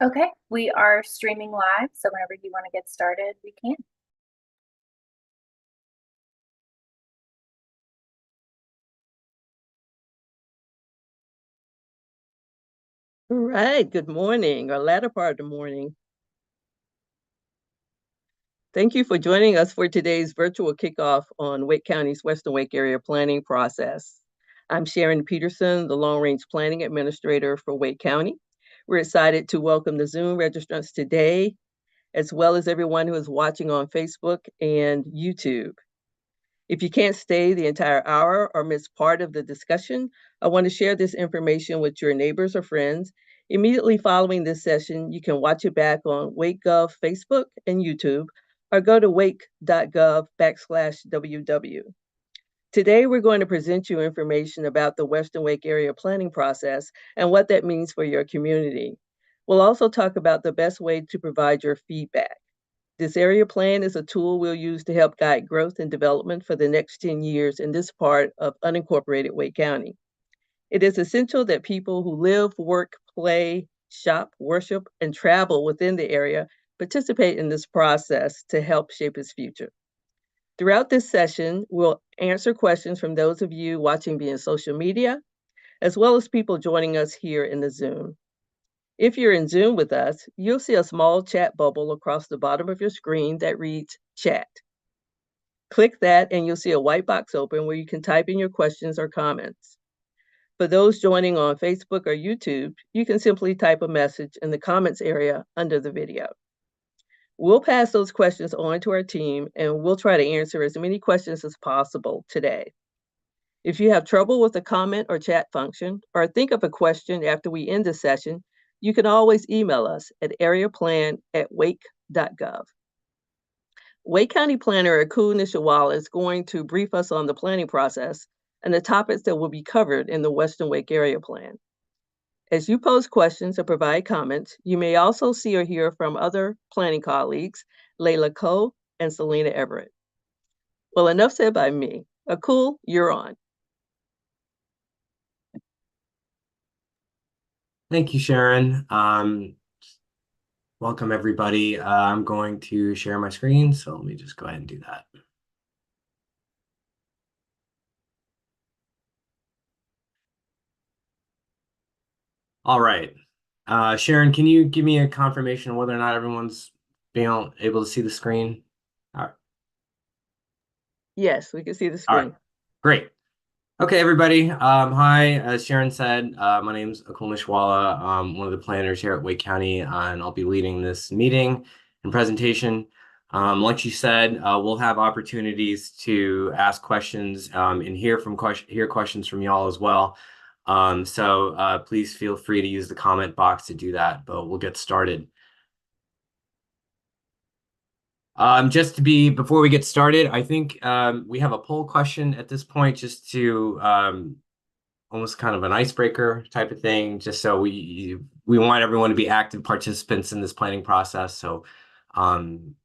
Okay, we are streaming live, so whenever you want to get started, we can. All right, good morning, or latter part of the morning. Thank you for joining us for today's virtual kickoff on Wake County's Western Wake Area Planning Process. I'm Sharon Peterson, the Long Range Planning Administrator for Wake County. We're excited to welcome the Zoom registrants today, as well as everyone who is watching on Facebook and YouTube. If you can't stay the entire hour or miss part of the discussion, I want to share this information with your neighbors or friends. Immediately following this session, you can watch it back on WakeGov Facebook and YouTube, or go to wake.gov/WW. Today, we're going to present you information about the Western Wake Area Planning process and what that means for your community. We'll also talk about the best way to provide your feedback. This area plan is a tool we'll use to help guide growth and development for the next 10 years in this part of unincorporated Wake County. It is essential that people who live, work, play, shop, worship, and travel within the area participate in this process to help shape its future. Throughout this session, we'll answer questions from those of you watching via social media, as well as people joining us here in the Zoom. If you're in Zoom with us, you'll see a small chat bubble across the bottom of your screen that reads Chat. Click that and you'll see a white box open where you can type in your questions or comments. For those joining on Facebook or YouTube, you can simply type a message in the comments area under the video. We'll pass those questions on to our team and we'll try to answer as many questions as possible today. If you have trouble with the comment or chat function, or think of a question after we end the session, you can always email us at areaplan@wake.gov. Wake County Planner Akul Nishawala is going to brief us on the planning process and the topics that will be covered in the Western Wake Area Plan. As you pose questions or provide comments, you may also see or hear from other planning colleagues, Layla Coe and Selena Everett. Well, enough said by me. Akul, you're on. Thank you, Sharon. Welcome, everybody. I'm going to share my screen, so let me just go ahead and do that. All right. Sharon, can you give me a confirmation of whether or not everyone's being able to see the screen? All right. Yes, we can see the All right. screen. Great. Okay, everybody. Hi, as Sharon said, my name's Akul Nishwala. I'm one of the planners here at Wake County, and I'll be leading this meeting and presentation. Like she said, we'll have opportunities to ask questions and hear questions from y'all as well. So please feel free to use the comment box to do that, but we'll get started. Before we get started, I think we have a poll question at this point just to almost kind of an icebreaker type of thing, just so we want everyone to be active participants in this planning process. So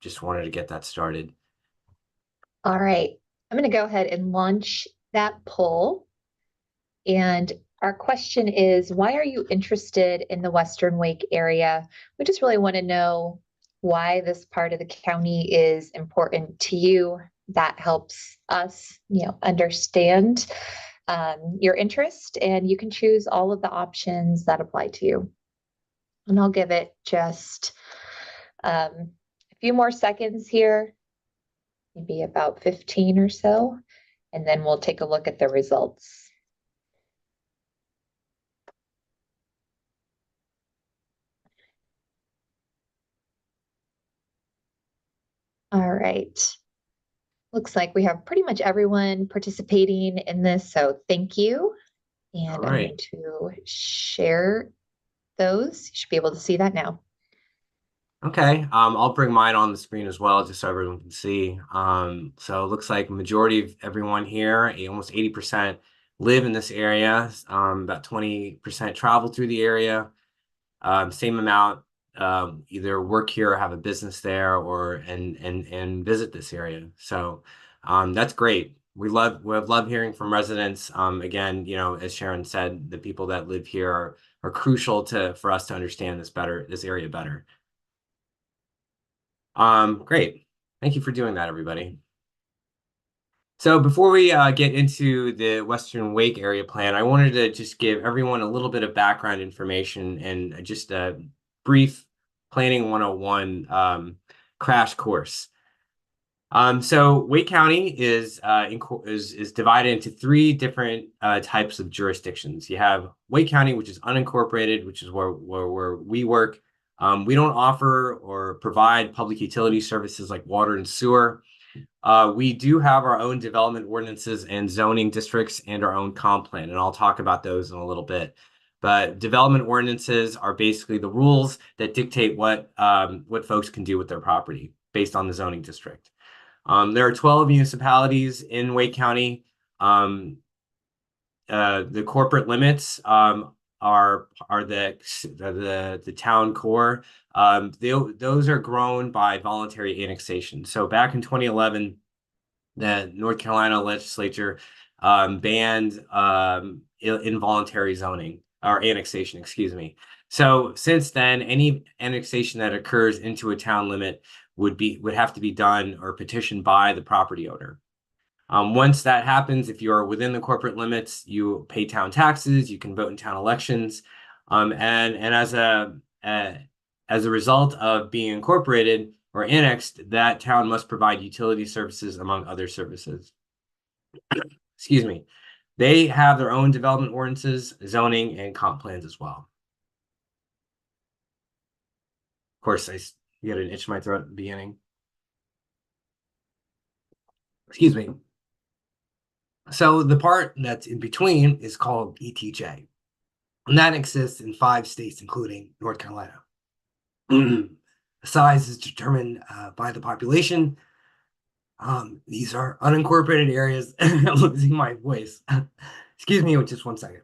just wanted to get that started. All right, I'm going to go ahead and launch that poll. And our question is, why are you interested in the Western Wake area? We just really want to know why this part of the county is important to you. That helps us, understand your interest, and you can choose all of the options that apply to you. And I'll give it just a few more seconds here, maybe about 15 or so, and then we'll take a look at the results. All right. Looks like we have pretty much everyone participating in this, so thank you. And I'm going to share those. You should be able to see that now. Okay, I'll bring mine on the screen as well, just so everyone can see. So it looks like a majority of everyone here, almost 80%, live in this area. About 20% travel through the area. Same amount either work here or have a business there, or and visit this area. So that's great. we love hearing from residents. Again, as Sharon said, the people that live here are crucial for us to understand this area better. Great. Thank you for doing that, everybody. So before we get into the Western Wake Area Plan, I wanted to just give everyone a little bit of background information and just a brief Planning 101 crash course. So Wake County is divided into 3 different types of jurisdictions. You have Wake County, which is unincorporated, which is where we work. We don't offer or provide public utility services like water and sewer. We do have our own development ordinances and zoning districts and our own comp plan, and I'll talk about those in a little bit. But development ordinances are basically the rules that dictate what folks can do with their property based on the zoning district. There are 12 municipalities in Wake County. The corporate limits are the town core. Those are grown by voluntary annexation. So back in 2011, the North Carolina legislature banned involuntary zoning or annexation, excuse me. So since then, any annexation that occurs into a town limit would have to be done or petitioned by the property owner. Once that happens, if you are within the corporate limits, you pay town taxes, you can vote in town elections, and as a result of being incorporated or annexed, that town must provide utility services among other services. Excuse me. They have their own development ordinances, zoning, and comp plans as well. Of course, you got an itch in my throat at the beginning. Excuse me. So the part that's in between is called ETJ, and that exists in 5 states, including North Carolina. The size is determined by the population. These are unincorporated areas. I'm losing my voice. Excuse me, just 1 second.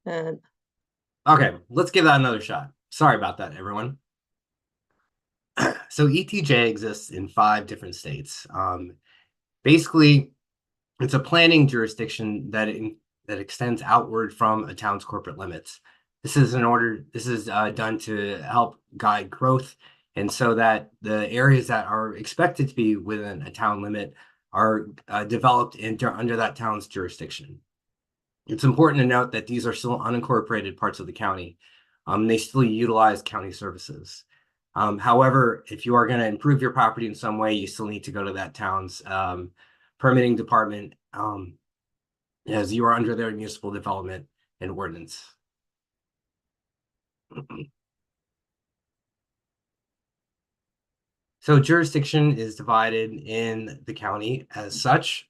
And Okay, let's give that another shot. Sorry about that, everyone. So ETJ exists in 5 different states. Basically, it's a planning jurisdiction that extends outward from a town's corporate limits. This is done to help guide growth, and so that the areas that are expected to be within a town limit are developed under that town's jurisdiction. It's important to note that these are still unincorporated parts of the county. They still utilize county services. However, if you are going to improve your property in some way, you still need to go to that town's permitting department, as you are under their municipal development and ordinance. So jurisdiction is divided in the county as such.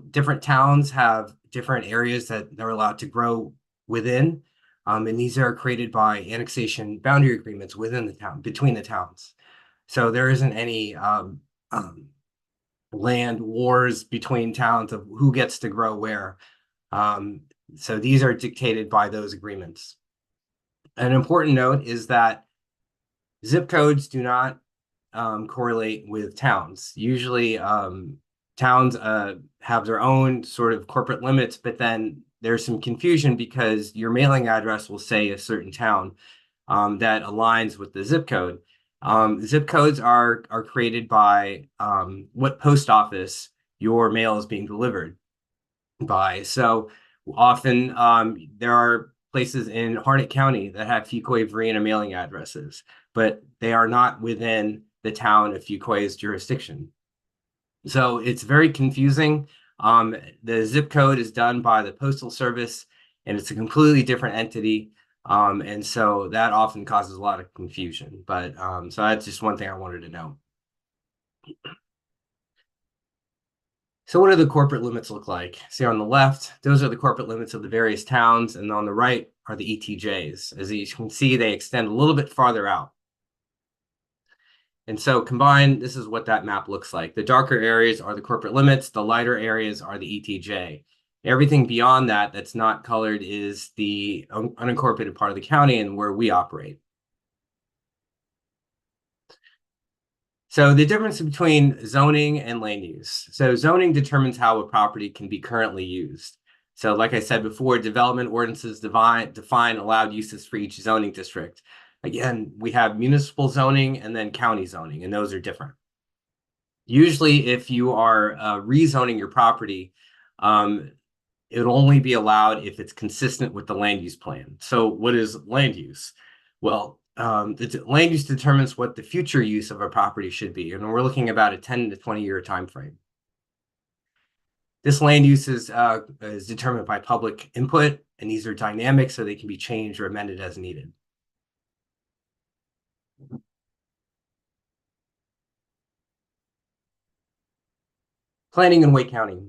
Different towns have different areas that they're allowed to grow within. And these are created by annexation boundary agreements within the town, between the towns. So there isn't any land wars between towns of who gets to grow where. So these are dictated by those agreements. An important note is that zip codes do not correlate with towns. Usually towns have their own sort of corporate limits, but then there's some confusion because your mailing address will say a certain town that aligns with the zip code. Zip codes are created by what post office your mail is being delivered by. So often there are places in Harnett County that have Fuquay-Varina mailing addresses, but they are not within the town of Fuquay's jurisdiction. So it's very confusing. The zip code is done by the Postal Service, and it's a completely different entity. And so that often causes a lot of confusion. But so that's just one thing I wanted to know. So what do the corporate limits look like? See on the left, those are the corporate limits of the various towns, and on the right are the ETJs. As you can see, they extend a little bit farther out. And so combined, this is what that map looks like. The darker areas are the corporate limits, the lighter areas are the ETJ. Everything beyond that that's not colored is the unincorporated part of the county and where we operate. So the difference between zoning and land use. So zoning determines how a property can be currently used. So like I said before, development ordinances define allowed uses for each zoning district. Again, we have municipal zoning and then county zoning, and those are different. Usually, if you are rezoning your property, it'll only be allowed if it's consistent with the land use plan. So what is land use? Well, land use determines what the future use of a property should be, and we're looking about a 10 to 20 year time frame. This land use is determined by public input, and these are dynamic, so they can be changed or amended as needed. Planning in Wake County.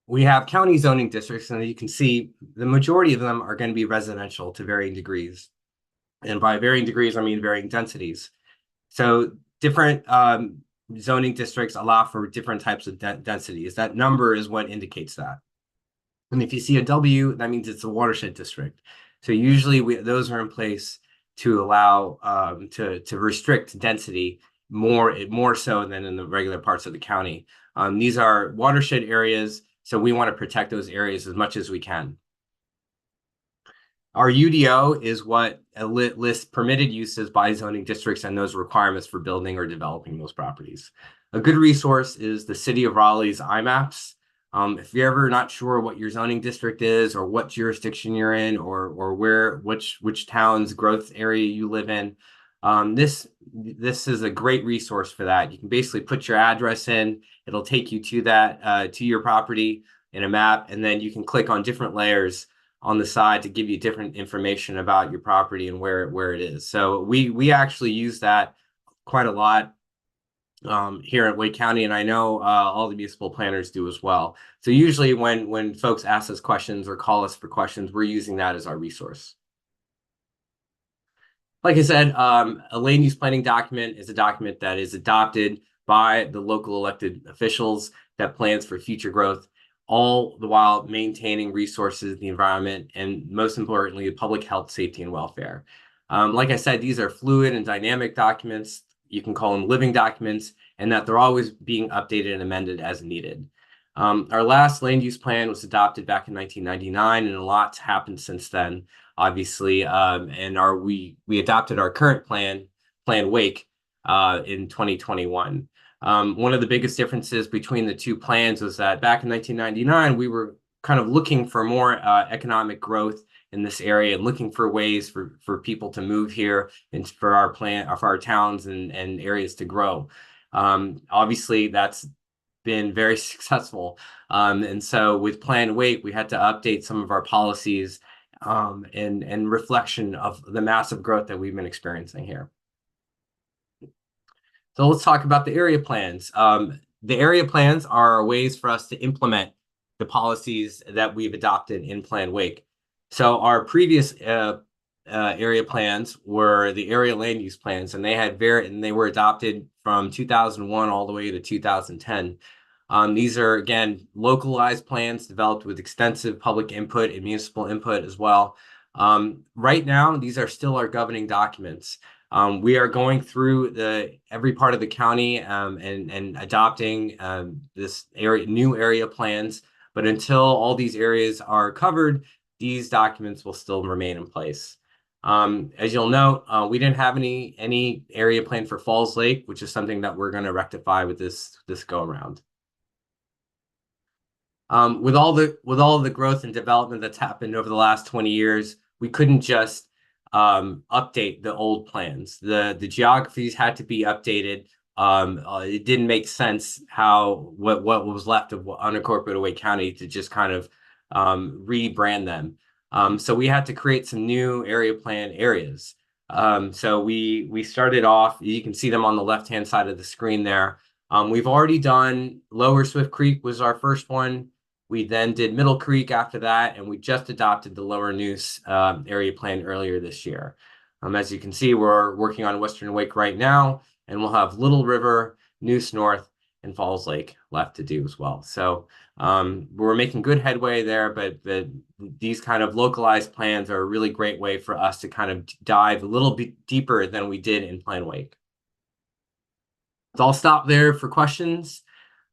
We have county zoning districts, and you can see the majority of them are going to be residential to varying degrees. And by varying degrees, I mean varying densities. So different zoning districts allow for different types of densities. That number is what indicates that. And if you see a W, that means it's a watershed district. So usually those are in place to allow to restrict density more so than in the regular parts of the county. These are watershed areas, so we want to protect those areas as much as we can. Our UDO is what lists permitted uses by zoning districts and those requirements for building or developing those properties. A good resource is the City of Raleigh's IMAPs. If you're ever not sure what your zoning district is or what jurisdiction you're in or which town's growth area you live in, this is a great resource for that. You can basically put your address in. It'll take you to that to your property in a map, and then you can click on different layers on the side to give you different information about your property and where it is. So we actually use that quite a lot here at Wake County, and I know all the municipal planners do as well. So usually when folks ask us questions or call us for questions, we're using that as our resource. Like I said, a land use planning document is a document that is adopted by the local elected officials that plans for future growth, all the while maintaining resources, the environment, and most importantly, public health, safety, and welfare. Like I said, these are fluid and dynamic documents. You can call them living documents, and that they're always being updated and amended as needed. Our last land use plan was adopted back in 1999, and a lot's happened since then, obviously. And we adopted our current Plan Wake, in 2021. One of the biggest differences between the two plans was that back in 1999, we were kind of looking for more economic growth in this area and looking for ways for people to move here and for our towns and areas to grow. Obviously, that's been very successful. And so with Plan Wake, we had to update some of our policies and reflection of the massive growth that we've been experiencing here. So let's talk about the area plans. The area plans are ways for us to implement the policies that we've adopted in Plan Wake. So our previous area plans were the area land use plans, and they were adopted from 2001 all the way to 2010. These are, again, localized plans developed with extensive public input and municipal input as well. Right now, these are still our governing documents. We are going through every part of the county and adopting this new area plans. But until all these areas are covered, these documents will still remain in place. As you'll note, we didn't have any area plan for Falls Lake, which is something that we're going to rectify with this go around. With all the growth and development that's happened over the last 20 years, we couldn't just update the old plans. The geographies had to be updated. It didn't make sense what was left of unincorporated Wake County to just kind of rebrand them. So we had to create some new area plan areas. So we started off, you can see them on the left-hand side of the screen there. We've already done Lower Swift Creek was our first one. We then did Middle Creek after that, and we just adopted the Lower Neuse area plan earlier this year. As you can see, we're working on Western Wake right now, and we'll have Little River, Neuse North, and Falls Lake left to do as well. So we're making good headway there, but these kind of localized plans are a really great way for us to kind of dive a little bit deeper than we did in Plan Wake. So I'll stop there for questions,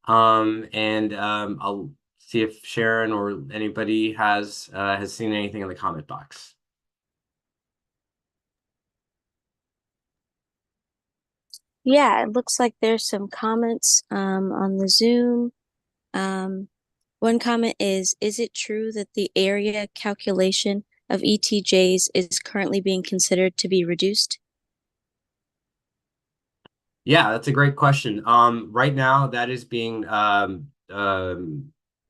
and I'll see if Sharon or anybody has seen anything in the comment box. Yeah, it looks like there's some comments on the Zoom. One comment is it true that the area calculation of ETJs is currently being considered to be reduced? Yeah, that's a great question. Right now, that is being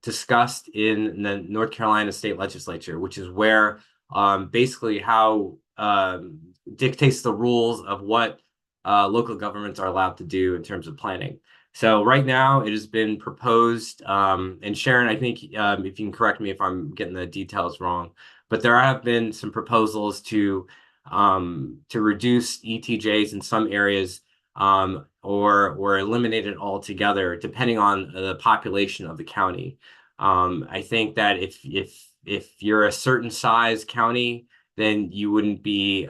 discussed in the North Carolina State Legislature, which is where basically how dictates the rules of what local governments are allowed to do in terms of planning. So right now, it has been proposed, and Sharon, I think if you can correct me if I'm getting the details wrong, but there have been some proposals to reduce ETJs in some areas, or eliminate it altogether, depending on the population of the county. I think that if you're a certain size county, then you wouldn't be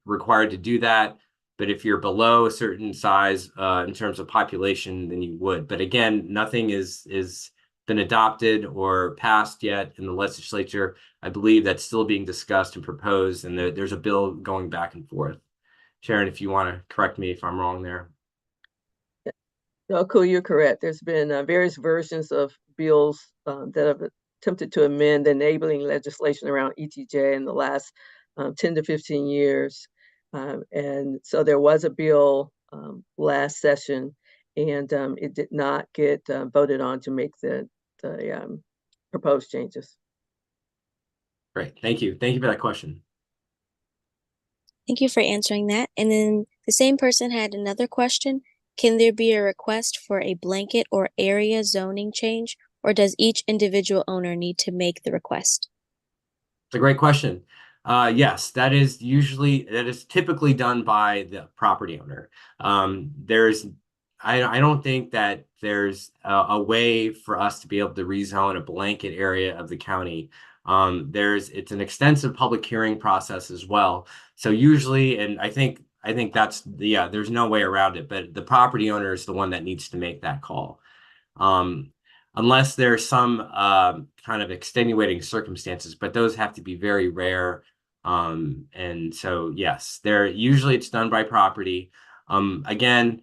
required to do that. But if you're below a certain size in terms of population, then you would. But again, nothing is been adopted or passed yet in the legislature. I believe that's still being discussed and proposed, and there's a bill going back and forth. Sharon, if you want to correct me if I'm wrong there. No, cool, you're correct. There's been various versions of bills that have attempted to amend enabling legislation around ETJ in the last 10 to 15 years. And so there was a bill last session, and it did not get voted on to make the proposed changes. Great, thank you. Thank you for that question. Thank you for answering that. And then the same person had another question. Can there be a request for a blanket or area zoning change, or does each individual owner need to make the request? It's a great question. Yes, that is typically done by the property owner. I don't think that there's a way for us to be able to rezone a blanket area of the county. It's an extensive public hearing process as well. So usually, and I think that's there's no way around it, but the property owner is the one that needs to make that call. Unless there's some kind of extenuating circumstances, but those have to be very rare. And so, yes, usually it's done by property. Again,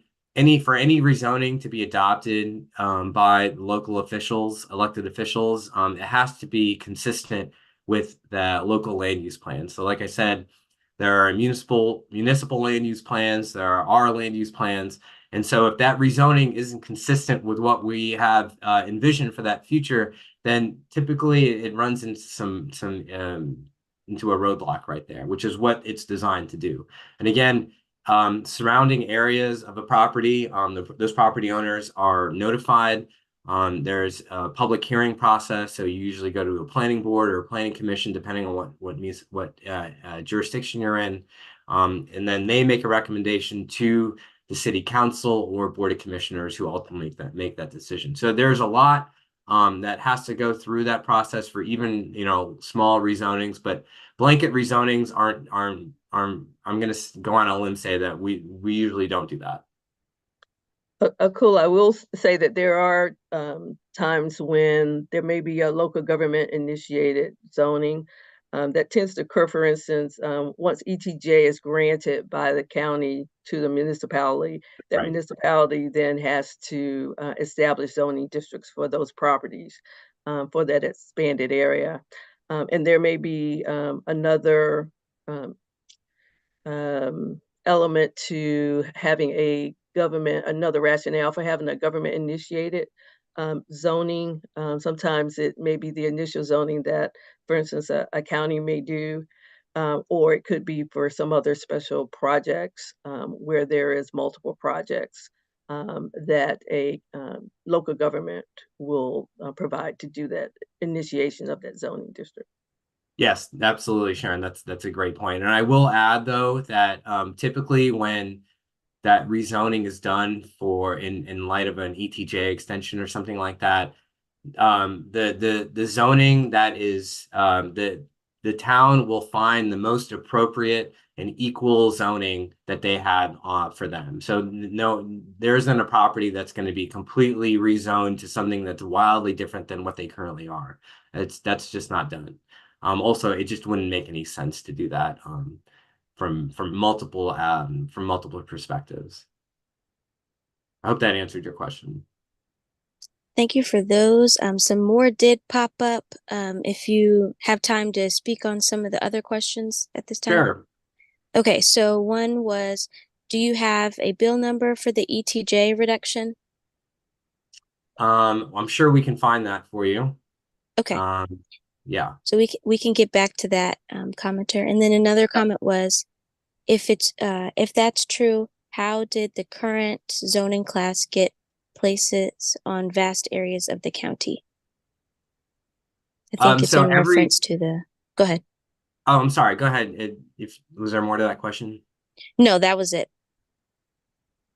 for any rezoning to be adopted by local officials, elected officials, it has to be consistent with the local land use plan. So like I said, there are municipal land use plans, there are our land use plans. And so if that rezoning isn't consistent with what we have envisioned for that future, then typically it runs into into a roadblock right there, which is what it's designed to do. And again, surrounding areas of a property, those property owners are notified. There's a public hearing process, so you usually go to a planning board or a planning commission, depending on what jurisdiction you're in, and then they make a recommendation to the city council or board of commissioners, who ultimately make that decision. So there's a lot that has to go through that process for even small rezonings, but blanket rezonings aren't. I'm going to go on a limb and say that we usually don't do that. Cool. I will say that there are times when there may be a local government initiated zoning that tends to occur. For instance, once ETJ is granted by the county to the municipality, that Right. municipality then has to establish zoning districts for those properties for that expanded area. And there may be another element to having another rationale for having a government initiated zoning. Sometimes it may be the initial zoning that, for instance, a county may do, or it could be for some other special projects where there is multiple projects that a local government will provide to do that initiation of that zoning district. Yes, absolutely, Sharon. That's a great point. And I will add though that typically when that rezoning is done for in light of an ETJ extension or something like that, the zoning that is the town will find the most appropriate and equal zoning that they had for them. So no, there isn't a property that's going to be completely rezoned to something that's wildly different than what they currently are. That's just not done. Also, it just wouldn't make any sense to do that from multiple perspectives. I hope that answered your question. Thank you for those. Some more did pop up. If you have time to speak on some of the other questions at this time. Sure. Okay, so one was, do you have a bill number for the ETJ reduction? I'm sure we can find that for you. Okay. Yeah. So we can get back to that commenter. And then another comment was, if that's true, how did the current zoning class get places on vast areas of the county? I think it's so in reference to the. Go ahead. Oh, I'm sorry. Go ahead. Was there more to that question? No, that was it.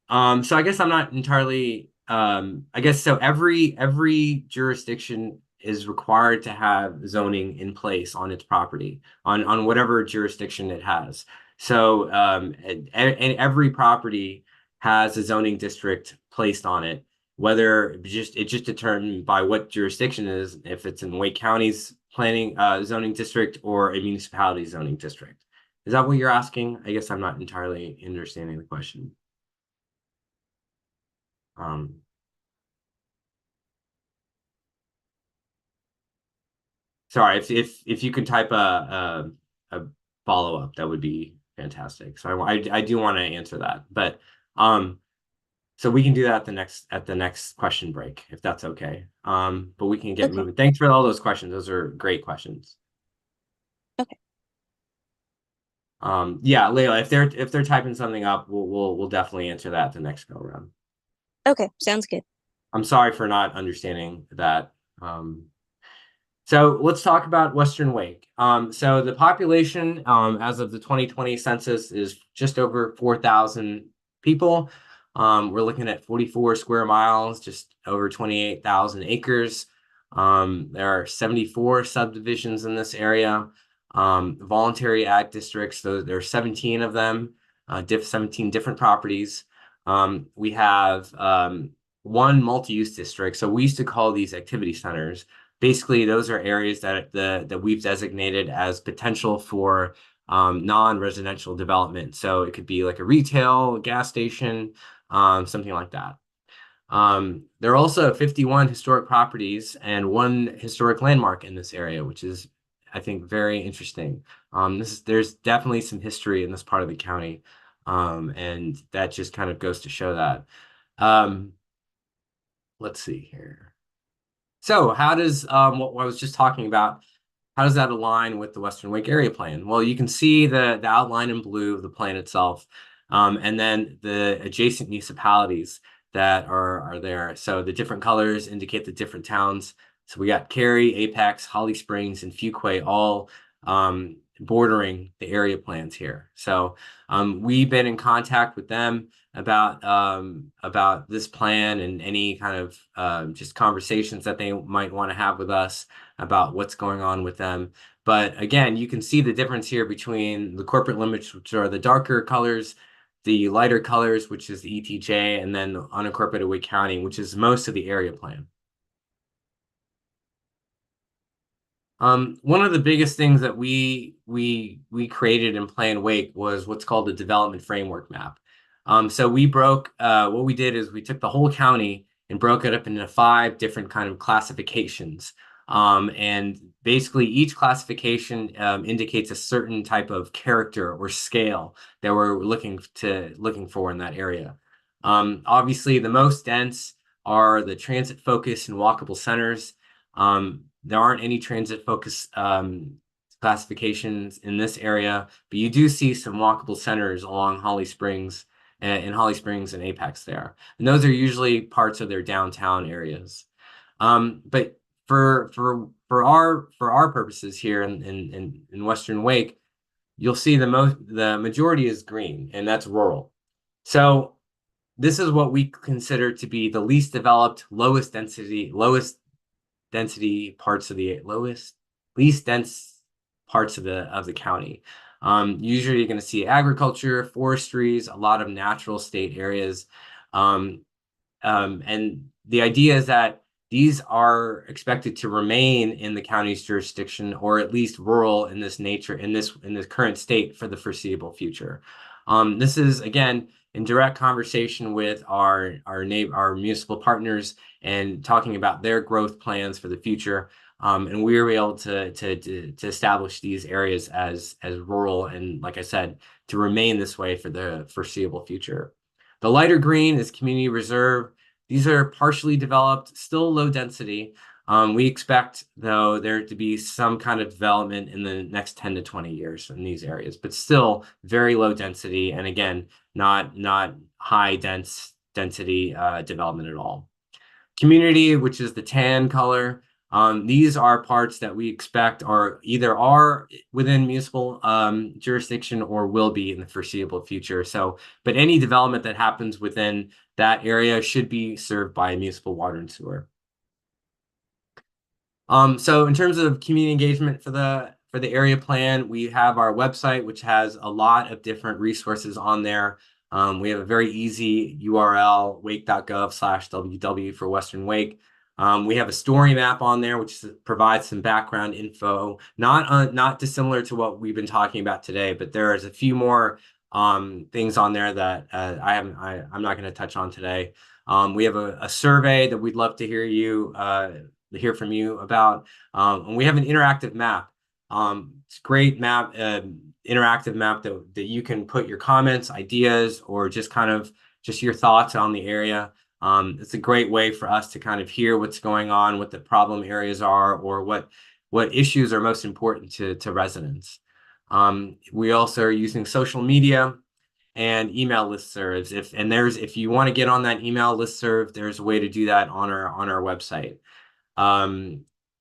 So I guess I'm not entirely. I guess so. Every jurisdiction is required to have zoning in place on its property on whatever jurisdiction it has. So and every property has a zoning district placed on it. Whether it's just determined by what jurisdiction it is, if it's in Wake County's planning zoning district or a municipality zoning district. Is that what you're asking? I guess I'm not entirely understanding the question. Sorry, if you could type a follow-up, that would be fantastic. So I do want to answer that, but so we can do that at the next question break, if that's okay. But we can get moving. Thanks for all those questions. Those are great questions. Okay. Yeah, Layla, if they're typing something up, we'll definitely answer that the next go around. Okay, sounds good. I'm sorry for not understanding that. So let's talk about Western Wake. So the population as of the 2020 census is just over 4,000 people. We're looking at 44 square miles, just over 28,000 acres. There are 74 subdivisions in this area. Voluntary ag districts, there are 17 of them, 17 different properties. We have one multi-use district. So we used to call these activity centers. Basically, those are areas that we've designated as potential for non-residential development. So it could be like a retail, gas station, something like that. There are also 51 historic properties and one historic landmark in this area, which is, I think, very interesting. There's definitely some history in this part of the county, and that just kind of goes to show that. Let's see here. So how does what I was just talking about, how does that align with the Western Wake Area Plan? Well, you can see the outline in blue of the plan itself, and then the adjacent municipalities that are there. So the different colors indicate the different towns. So we got Cary, Apex, Holly Springs, and Fuquay all bordering the area plans here. So we've been in contact with them about this plan and any kind of just conversations that they might want to have with us about what's going on with them. But again, you can see the difference here between the corporate limits, which are the darker colors, the lighter colors, which is the ETJ, and then unincorporated Wake County, which is most of the area plan. One of the biggest things that we created in Plan Wake was what's called the development framework map. So we broke, what we did is we took the whole county and broke it up into 5 different kind of classifications. And basically each classification indicates a certain type of character or scale that we're looking for in that area. Obviously the most dense are the transit focus and walkable centers. There aren't any transit focus classifications in this area, but you do see some walkable centers along Holly Springs in Holly Springs and Apex there. And those are usually parts of their downtown areas. But for our purposes here in Western Wake, you'll see the majority is green, and that's rural. So this is what we consider to be the least developed, least dense parts of the county. Usually you're going to see agriculture, forestries, a lot of natural state areas. And the idea is that these are expected to remain in the county's jurisdiction, or at least rural in this current state for the foreseeable future. This is, again, in direct conversation with our municipal partners and talking about their growth plans for the future. And we were able to establish these areas as rural, and like I said, to remain this way for the foreseeable future. The lighter green is community reserve. These are partially developed, still low density. We expect, though, there to be some kind of development in the next 10 to 20 years in these areas, but still very low density, and again, not high density development at all. Community, which is the tan color, these are parts that we expect are within municipal jurisdiction or will be in the foreseeable future. So, but any development that happens within that area should be served by municipal water and sewer. So in terms of community engagement for the area plan, we have our website, which has a lot of different resources on there. We have a very easy URL, wake.gov/WW for Western Wake. We have a story map on there, which provides some background info, not dissimilar to what we've been talking about today, but there is a few more things on there that I'm not going to touch on today. We have a survey that we'd love to hear from you about, and we have an interactive map. It's a great map, interactive map that you can put your comments, ideas, or just your thoughts on the area. It's a great way for us to kind of hear what's going on, what the problem areas are, or what issues are most important to residents. We also are using social media and email listservs. If you want to get on that email listserv, there's a way to do that on our website.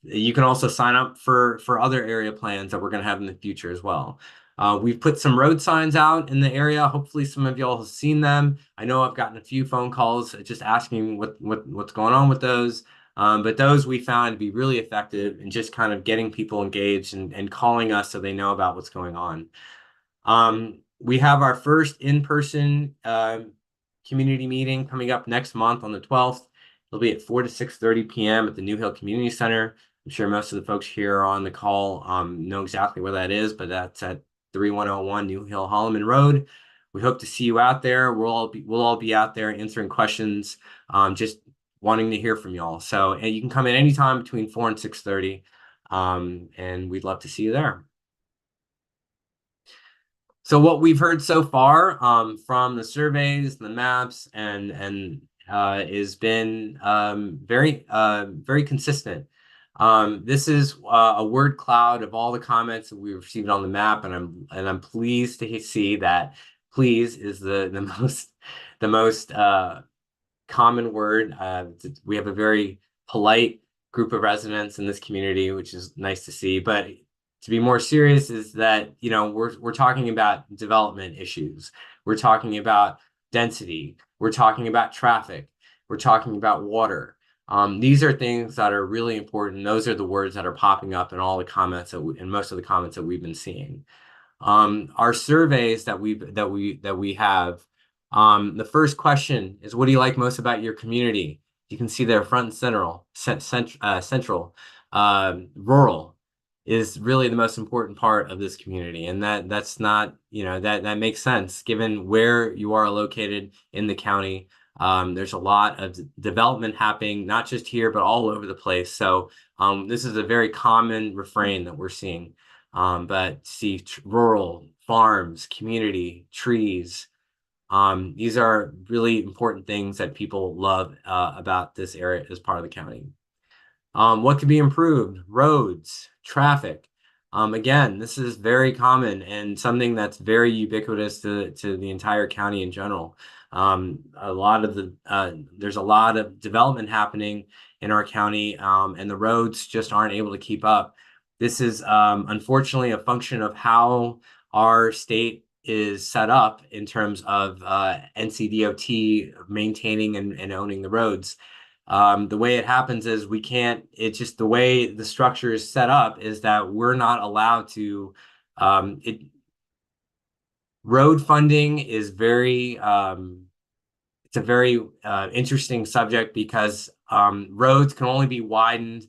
You can also sign up for other area plans that we're going to have in the future as well. We've put some road signs out in the area. Hopefully some of y'all have seen them. I know I've gotten a few phone calls just asking what's going on with those. But those we found to be really effective in just kind of getting people engaged and calling us so they know about what's going on. We have our first in-person community meeting coming up next month on the 12th. It'll be at 4 to 6:30 p.m. at the New Hill Community Center. I'm sure most of the folks here on the call know exactly where that is, but that's at 3101 New Hill Holloman Road. We hope to see you out there. We'll all be out there answering questions, just wanting to hear from y'all. So, and you can come in anytime between 4 and 6:30, and we'd love to see you there. So what we've heard so far from the surveys, the maps, and has been very consistent. This is a word cloud of all the comments that we received on the map, and I'm pleased to see that please is the most common word. We have a very polite group of residents in this community, which is nice to see. But to be more serious is that, you know, we're talking about development issues. We're talking about density. We're talking about traffic. We're talking about water. These are things that are really important. Those are the words that are popping up in all the comments and most of the comments that we've been seeing. Our surveys that we have. The first question is, what do you like most about your community? You can see there front and central, rural is really the most important part of this community. And that's not, you know, that makes sense given where you are located in the county. There's a lot of development happening, not just here, but all over the place. So this is a very common refrain that we're seeing. But see rural, farms, community, trees. These are really important things that people love about this area as part of the county. What could be improved? Roads, traffic. Again, this is very common and something that's very ubiquitous to the entire county in general. There's a lot of development happening in our county, and the roads just aren't able to keep up. This is unfortunately a function of how our state is set up in terms of NCDOT maintaining and owning the roads. The way it happens is it's just the way the structure is set up is that we're not allowed to, road funding is it's a very interesting subject because roads can only be widened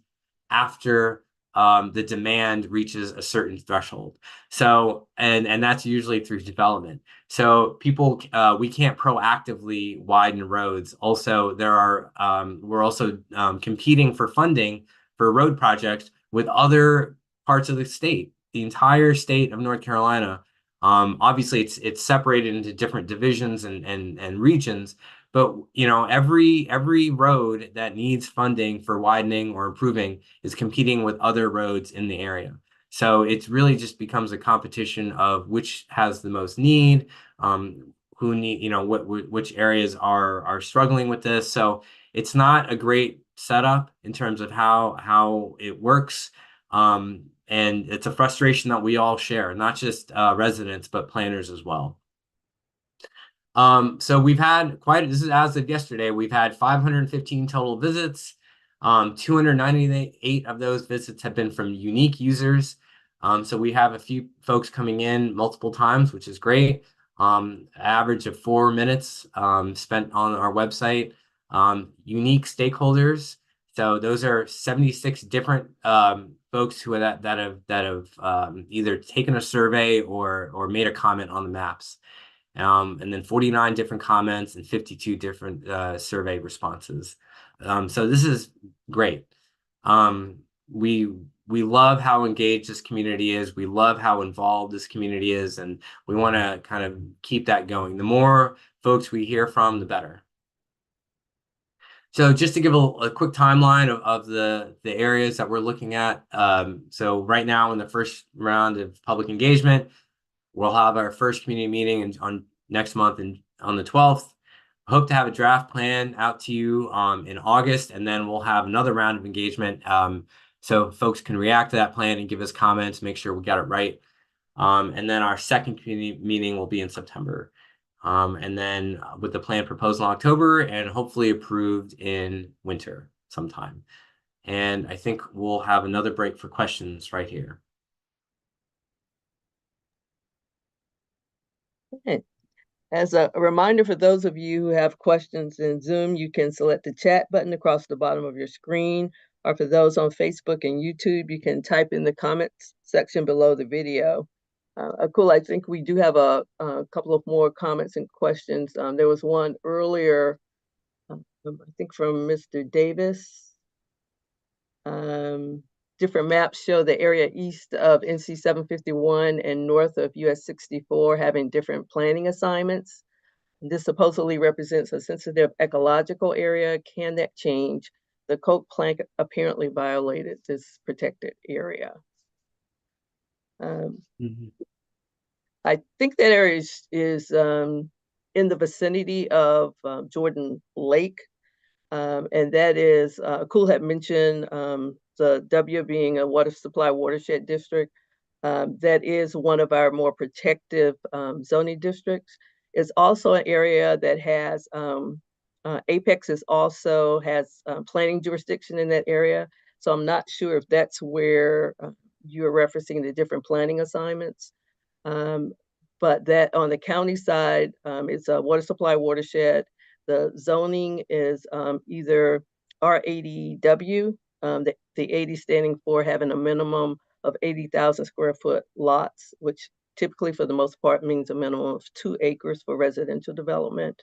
after the demand reaches a certain threshold. So, and that's usually through development. So we can't proactively widen roads. Also, we're also competing for funding for road projects with other parts of the state. The entire state of North Carolina, obviously it's separated into different divisions and regions, but every road that needs funding for widening or improving is competing with other roads in the area. So it really just becomes a competition of which has the most need, who need, which areas are struggling with this. So it's not a great setup in terms of how it works. And it's a frustration that we all share, not just residents, but planners as well. So we've had this is as of yesterday, we've had 515 total visits. 298 of those visits have been from unique users. So we have a few folks coming in multiple times, which is great. Average of 4 minutes spent on our website. Unique stakeholders. So those are 76 different folks who that have either taken a survey or made a comment on the maps. And then 49 different comments and 52 different survey responses. So this is great. We love how engaged this community is. We love how involved this community is, and we want to kind of keep that going. The more folks we hear from, the better. So just to give a quick timeline of the areas that we're looking at. So right now in the first round of public engagement, we'll have our first community meeting on next month and on the 12th. Hope to have a draft plan out to you in August, and then we'll have another round of engagement so folks can react to that plan and give us comments, make sure we got it right. And then our second community meeting will be in September. And then with the plan proposed in October and hopefully approved in winter sometime. And I think we'll have another break for questions right here. Okay. As a reminder for those of you who have questions in Zoom, you can select the chat button across the bottom of your screen, or for those on Facebook and YouTube, you can type in the comments section below the video. Cool, I think we do have a couple of more comments and questions. There was one earlier, I think from Mr. Davis. Different maps show the area east of NC 751 and north of US 64 having different planning assignments. This supposedly represents a sensitive ecological area. Can that change? The Koch plan apparently violated this protected area. I think that area is in the vicinity of Jordan Lake. And that is, Cool had mentioned the W being a water supply watershed district. That is one of our more protective zoning districts. It's also an area that has, Apex also has planning jurisdiction in that area. So I'm not sure if that's where you're referencing the different planning assignments. But that on the county side, it's a water supply watershed. The zoning is either R80W, the 80 standing for having a minimum of 80,000 square foot lots, which typically for the most part means a minimum of 2 acres for residential development.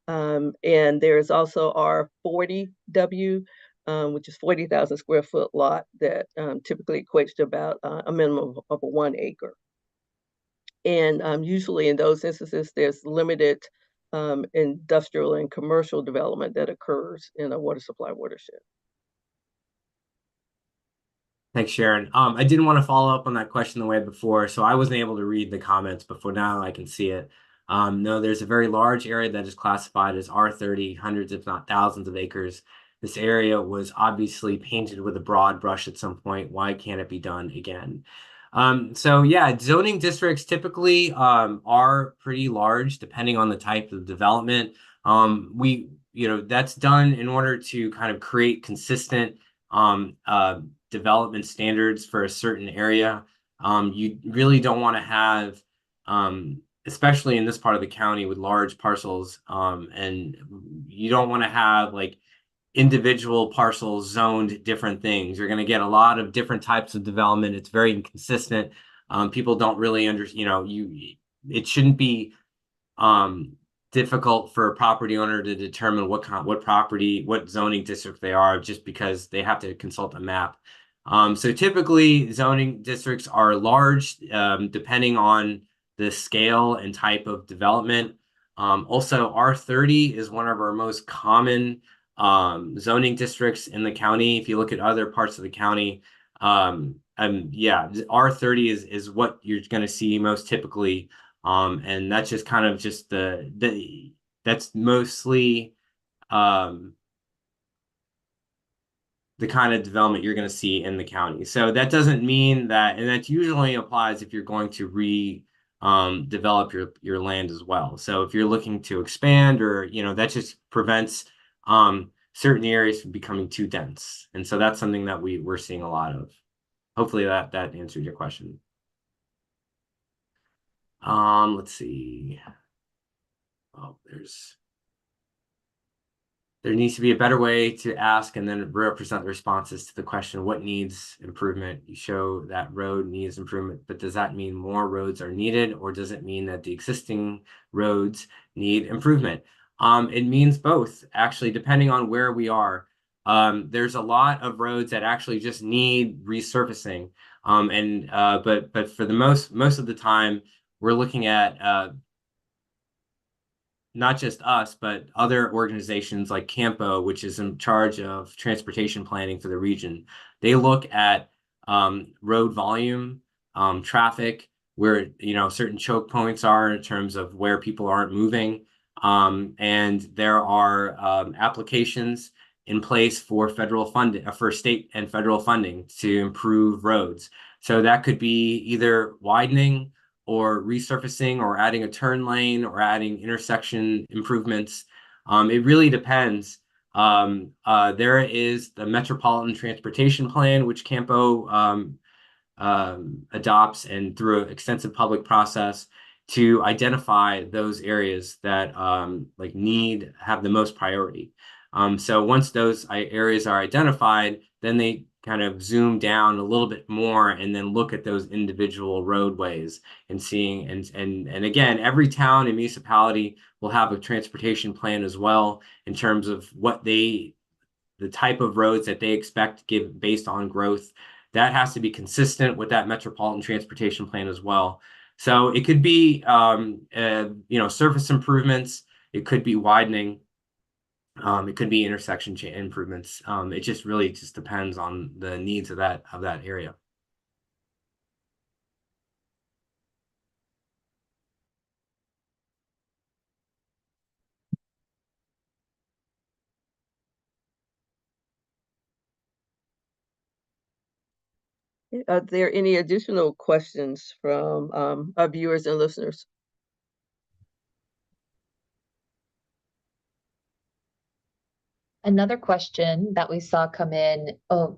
And there is also R40W, which is 40,000 square foot lot that typically equates to about a minimum of 1 acre. And usually in those instances, there's limited industrial and commercial development that occurs in a water supply watershed. Thanks, Sharon. I didn't want to follow up on that question the way before, so I wasn't able to read the comments before. Now I can see it. No, there's a very large area that is classified as R30, hundreds, if not thousands of acres. This area was obviously painted with a broad brush at some point. Why can't it be done again? So yeah, zoning districts typically are pretty large depending on the type of development. That's done in order to kind of create consistent development standards for a certain area. You really don't want to have, especially in this part of the county with large parcels, and you don't want to have like individual parcels zoned different things. You're going to get a lot of different types of development. It's very inconsistent. People don't really it shouldn't be difficult for a property owner to determine what zoning district they are just because they have to consult a map. So typically zoning districts are large, depending on the scale and type of development. Also, R30 is one of our most common zoning districts in the county. If you look at other parts of the county, R30 is what you're going to see most typically. And that's just kind of just that's mostly the kind of development you're going to see in the county. So that doesn't mean that, and that usually applies if you're going to develop your land as well. So if you're looking to expand or, that just prevents certain areas from becoming too dense. And so that's something that we're seeing a lot of. Hopefully that answered your question. Let's see. Oh, there needs to be a better way to ask and then represent the responses to the question, what needs improvement? You show that road needs improvement, but does that mean more roads are needed, or does it mean that the existing roads need improvement? It means both, actually, depending on where we are. There's a lot of roads that actually just need resurfacing. But for the most of the time, we're looking at not just us, but other organizations like Campo, which is in charge of transportation planning for the region. They look at road volume, traffic, where certain choke points are in terms of where people aren't moving. And there are applications in place for federal funding, for state and federal funding to improve roads. So that could be either widening or resurfacing or adding a turn lane or adding intersection improvements. It really depends. There is the Metropolitan Transportation Plan, which Campo adopts and through an extensive public process to identify those areas that have the most priority. So once those areas are identified, then they kind of zoom down a little bit more and then look at those individual roadways and seeing, and again, every town and municipality will have a transportation plan as well in terms of the type of roads that they expect to give based on growth. That has to be consistent with that Metropolitan Transportation Plan as well. So it could be, surface improvements. It could be widening. It could be intersection improvements. It just really depends on the needs of that area. Are there any additional questions from our viewers and listeners? Another question that we saw come in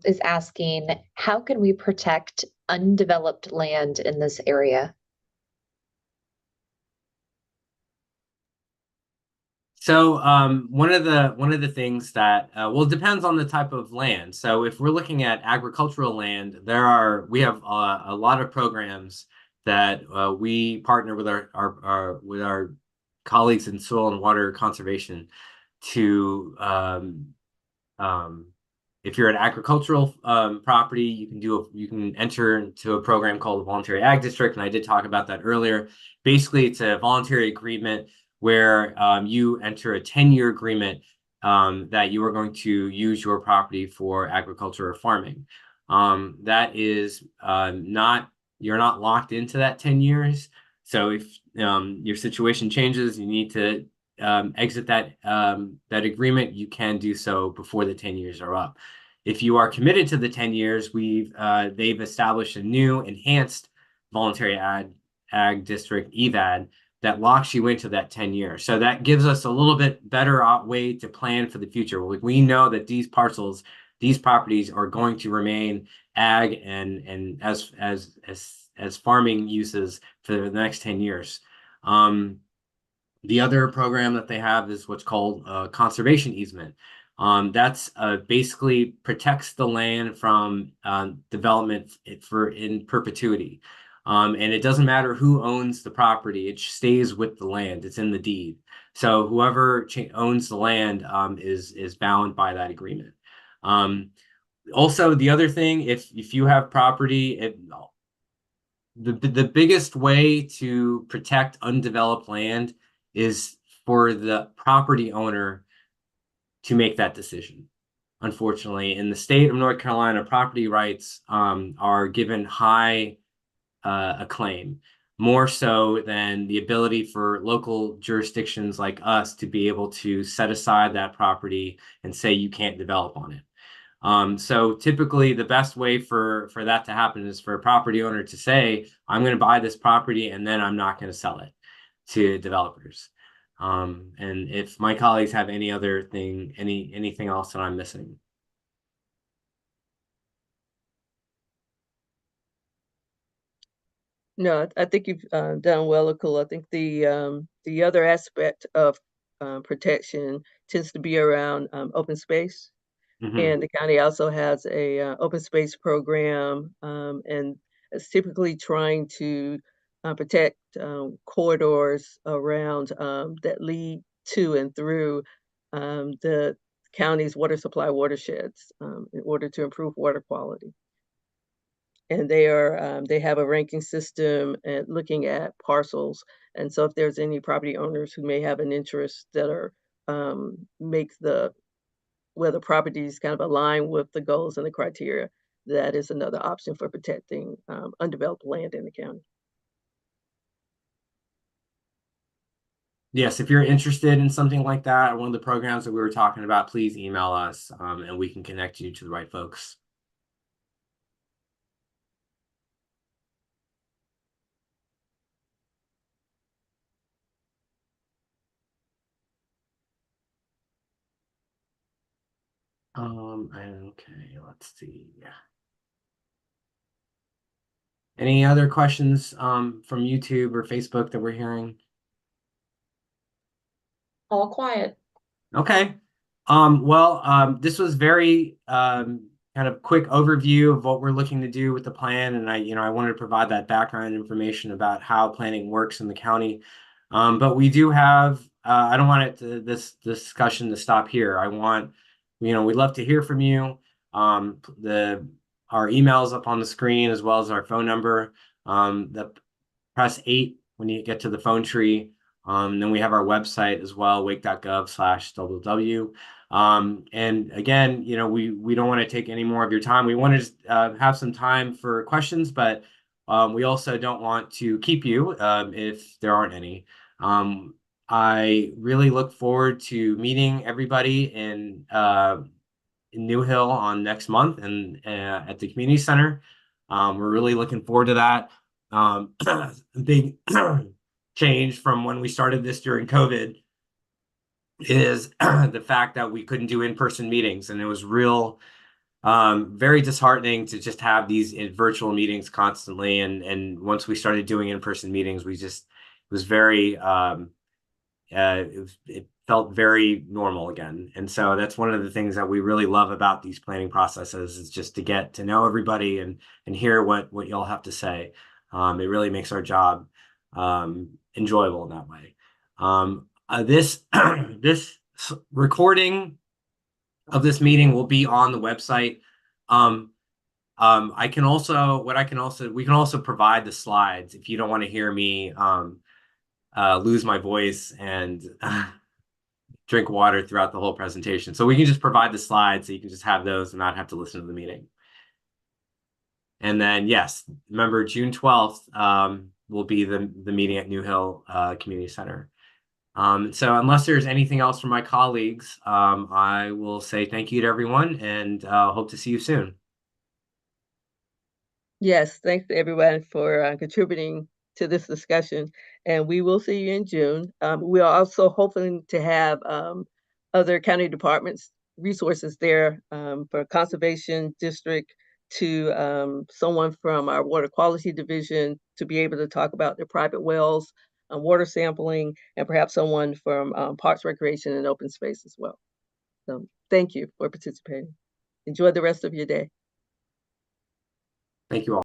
is asking, how can we protect undeveloped land in this area? So one of the things that it depends on the type of land. So if we're looking at agricultural land, we have a lot of programs that we partner with our colleagues in soil and water conservation to if you're an agricultural property, you can enter into a program called the Voluntary Ag District, and I did talk about that earlier. Basically, it's a voluntary agreement where you enter a 10-year agreement that you are going to use your property for agriculture or farming. That is you're not locked into that 10 years. So if your situation changes, you need to exit that agreement, you can do so before the 10 years are up. If you are committed to the 10 years, they've established a new enhanced voluntary ag district EVAD that locks you into that 10 years. So that gives us a little bit better way to plan for the future. We know that these properties are going to remain ag and as farming uses for the next 10 years. The other program that they have is what's called conservation easement. That's basically protects the land from development in perpetuity. And it doesn't matter who owns the property, it stays with the land, it's in the deed. So whoever owns the land is bound by that agreement. Also, the other thing, if you have property, the biggest way to protect undeveloped land is for the property owner to make that decision. Unfortunately, in the state of North Carolina, property rights are given high acclaim, more so than the ability for local jurisdictions like us to be able to set aside that property and say you can't develop on it. So typically the best way for that to happen is for a property owner to say, I'm going to buy this property and then I'm not going to sell it to developers. And if my colleagues have anything else that I'm missing. No, I think you've done well, Akul. I think the other aspect of protection tends to be around open space. And the county also has a open space program, and it's typically trying to protect corridors around that lead to and through the county's water supply watersheds in order to improve water quality. And they have a ranking system and looking at parcels. And so if there's any property owners who may have an interest that are where the properties kind of align with the goals and the criteria, that is another option for protecting undeveloped land in the county. Yes, if you're interested in something like that, or one of the programs that we were talking about, please email us and we can connect you to the right folks. Okay, let's see. Yeah. Any other questions from YouTube or Facebook that we're hearing? All quiet. Okay. This was very kind of quick overview of what we're looking to do with the plan, and I wanted to provide that background information about how planning works in the county. But we do have I don't want this discussion to stop here. We'd love to hear from you. Our email is up on the screen as well as our phone number. Press 8 when you get to the phone tree. Then we have our website as well, wake.gov/ww. And again, we don't want to take any more of your time. We want to have some time for questions, but we also don't want to keep you if there aren't any. I really look forward to meeting everybody in New Hill on next month and at the community center. We're really looking forward to that. Big change from when we started this during COVID is the fact that we couldn't do in-person meetings, and it was very disheartening to just have these virtual meetings constantly. And once we started doing in-person meetings, it felt very normal again. And so that's one of the things that we really love about these planning processes, is just to get to know everybody and hear what y'all have to say. It really makes our job enjoyable in that way. This recording of this meeting will be on the website. We can also provide the slides if you don't want to hear me lose my voice and drink water throughout the whole presentation. So we can just provide the slides so you can just have those and not have to listen to the meeting. And then, yes, remember June 12th will be the meeting at New Hill Community Center. So unless there's anything else from my colleagues, I will say thank you to everyone and hope to see you soon. Yes, thanks to everyone for contributing to this discussion, and we will see you in June. We are also hoping to have other county departments resources there, for conservation district to someone from our water quality division to be able to talk about their private wells, water sampling, and perhaps someone from Parks, Recreation, and Open Space as well. So thank you for participating. Enjoy the rest of your day. Thank you all.